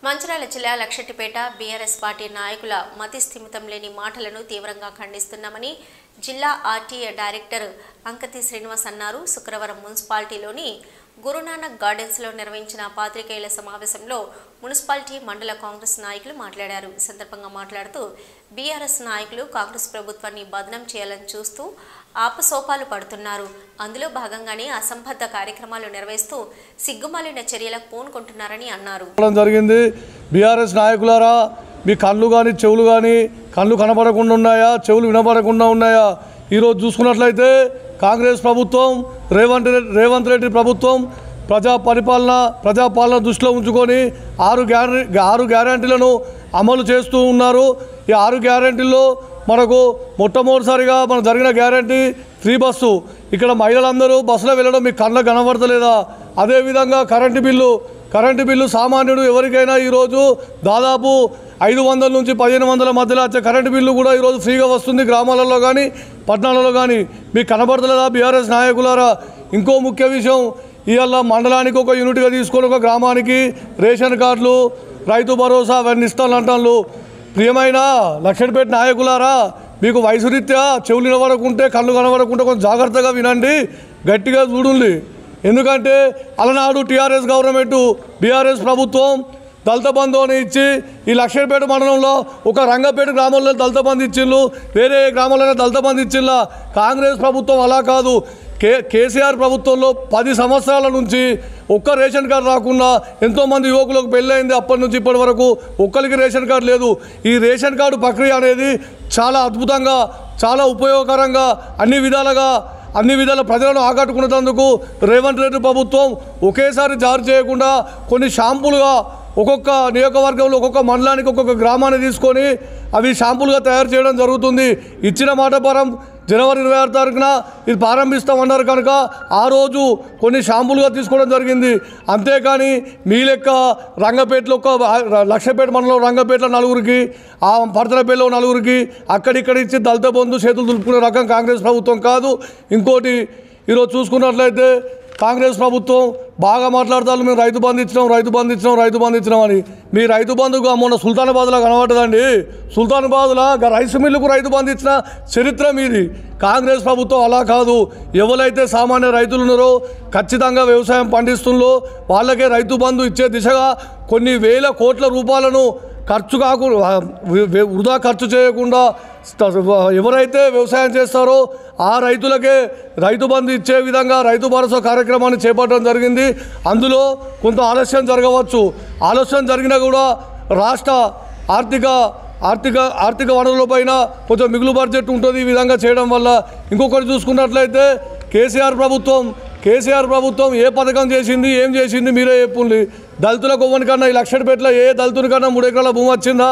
మంచిర్యాల జిల్లా Luxettipet BRS party నాయకుల మతి స్థిమితం లేని మాటలను తీవ్రంగా ఖండిస్తున్నామని జిల్లా ఆర్టీఏ డైరెక్టర్ అంకతి శ్రీనివాస్ అన్నారు. శుక్రవారం మున్సిపాలిటీలోని గురునానక్ గార్డెన్స్లో నిర్వహించిన పాత్రికేయుల సమావేశంలో మున్సిపాలిటీ మండల కాంగ్రెస్ నాయకులు మాట్లాడారు. ఈ సందర్భంగా మాట్లాడుతూ బీఆర్ఎస్ నాయకులు కాంగ్రెస్ ప్రభుత్వాన్ని బదనం చేయాలని చూస్తూ ఆపసోపాలు పడుతున్నారు. అందులో భాగంగానే అసంబద్ధ కార్యక్రమాలు నిర్వహిస్తూ సిగ్గుమాలిన చర్యలకు పూనుకుంటున్నారని అన్నారు. జరిగింది బీఆర్ఎస్ నాయకులారా, మీ కళ్ళు కానీ చెవులు కానీ కళ్ళు కనపడకుండా ఉన్నాయా, చెవులు వినపడకుండా ఉన్నాయా? ఈరోజు చూసుకున్నట్లయితే కాంగ్రెస్ ప్రభుత్వం రేవంత్ రెడ్డి ప్రభుత్వం ప్రజాపాలన దృష్టిలో ఉంచుకొని ఆరు గ్యారంటీలను అమలు చేస్తూ ఉన్నారు. ఈ 6 గ్యారంటీల్లో మనకు మొట్టమొదటిసారిగా మనకు జరిగిన గ్యారంటీ ఫ్రీ బస్సు. ఇక్కడ మహిళలందరూ బస్సులో వెళ్ళడం మీకు కళ్ళకు కనబడతలేదా? అదేవిధంగా కరెంటు బిల్లు సామాన్యుడు ఎవరికైనా ఈరోజు దాదాపు 500 నుంచి 1500 మధ్యలో వచ్చే కరెంటు బిల్లు కూడా ఈరోజు ఫ్రీగా వస్తుంది గ్రామాలలో కానీ పట్టణాలలో కానీ. మీకు కనబడతలేదా బీఆర్ఎస్ నాయకులారా? ఇంకో ముఖ్య విషయం, ఇవాళ మండలానికి ఒక యూనిట్గా తీసుకొని ఒక గ్రామానికి రేషన్ కార్డులు, రైతు భరోసా అవన్నీ ఇస్తానంటాను. ప్రియమైన లక్షెట్టిపేట నాయకులారా, మీకు వయసు రీత్యా చెవులు వినబడకుంటే కళ్ళు కనబడకుంటే కొంచెం జాగ్రత్తగా వినండి, గట్టిగా చూడండి. ఎందుకంటే అలనాడు టీఆర్ఎస్ గవర్నమెంట్ బీఆర్ఎస్ ప్రభుత్వం దళిత బంధు అని ఇచ్చి ఈ లక్షెట్టిపేట మండలంలో ఒక రంగపేట గ్రామంలో దళిత బంధు ఇచ్చిళ్ళు, వేరే గ్రామాలలో దళిత బంధు ఇచ్చిళ్ళ. కాంగ్రెస్ ప్రభుత్వం అలా కాదు. కేసీఆర్ ప్రభుత్వంలో 10 సంవత్సరాల నుంచి ఒక్క రేషన్ కార్డు రాకుండా ఎంతోమంది యువకులకు పెళ్ళయింది. అప్పటి నుంచి ఇప్పటి వరకు ఒక్కరికి రేషన్ కార్డు లేదు. ఈ రేషన్ కార్డు ప్రక్రియ అనేది చాలా అద్భుతంగా, చాలా ఉపయోగకరంగా, అన్ని విధాల ప్రజలను ఆకట్టుకునేందుకు రేవంత్ రెడ్డి ప్రభుత్వం ఒకేసారి జారీ చేయకుండా కొన్ని షాంపులుగా ఒక్కొక్క నియోజకవర్గంలో ఒక్కొక్క మండలానికి ఒక్కొక్క గ్రామాన్ని తీసుకొని అవి షాంపులుగా తయారు చేయడం జరుగుతుంది. ఇచ్చిన మాట ప్రకారం జనవరి 26 తారీఖున ఇది ప్రారంభిస్తామన్నారు కనుక ఆ రోజు కొన్ని షాంపులుగా తీసుకోవడం జరిగింది. అంతేకాని మీ లెక్క రంగపేటలో లక్షపేట మండలం రంగపేటలో 4గురికి, ఆ పర్తనపేటలో 4గురికి అక్కడిక్కడ ఇచ్చి దళిత బంధు చేతులు దులుపుకునే రకం కాంగ్రెస్ ప్రభుత్వం కాదు. ఇంకోటి, ఈరోజు చూసుకున్నట్లయితే కాంగ్రెస్ ప్రభుత్వం బాగా మాట్లాడతారు, మేము రైతు బంధు ఇచ్చినాం అని. మీ రైతు బంధుగా మొన్న సుల్తానాబాద్లో కనబడ్డదండి. సుల్తానాబాద్లో రైస్ మిల్లుకు రైతు బంధు ఇచ్చిన చరిత్ర మీది. కాంగ్రెస్ ప్రభుత్వం అలా కాదు. ఎవరైతే సామాన్య రైతులు ఉన్నారో, ఖచ్చితంగా వ్యవసాయం పండిస్తుందో వాళ్ళకే రైతు బంధు ఇచ్చే దిశగా కొన్ని వేల కోట్ల రూపాయలను వృధా ఖర్చు చేయకుండా ఎవరైతే వ్యవసాయం చేస్తారో ఆ రైతులకే రైతు బంధు ఇచ్చే విధంగా రైతు భరోసా కార్యక్రమాన్ని చేపట్టడం జరిగింది. అందులో కొంత ఆలస్యం జరగవచ్చు. ఆలస్యం జరిగినా కూడా రాష్ట్ర ఆర్థిక వనరులపైన కొంచెం మిగులు బడ్జెట్ ఉంటుంది ఈ విధంగా చేయడం వల్ల. ఇంకొకటి చూసుకున్నట్లయితే కేసీఆర్ ప్రభుత్వం ఏ పథకం చేసింది, ఏం చేసింది మీరే చెప్పుండి. దళితులకు ఇవ్వనికన్నా ఈ లక్షెట్టిపేటలో ఏ దళితునికన్నా 3 ఎకరాల భూమి వచ్చిందా?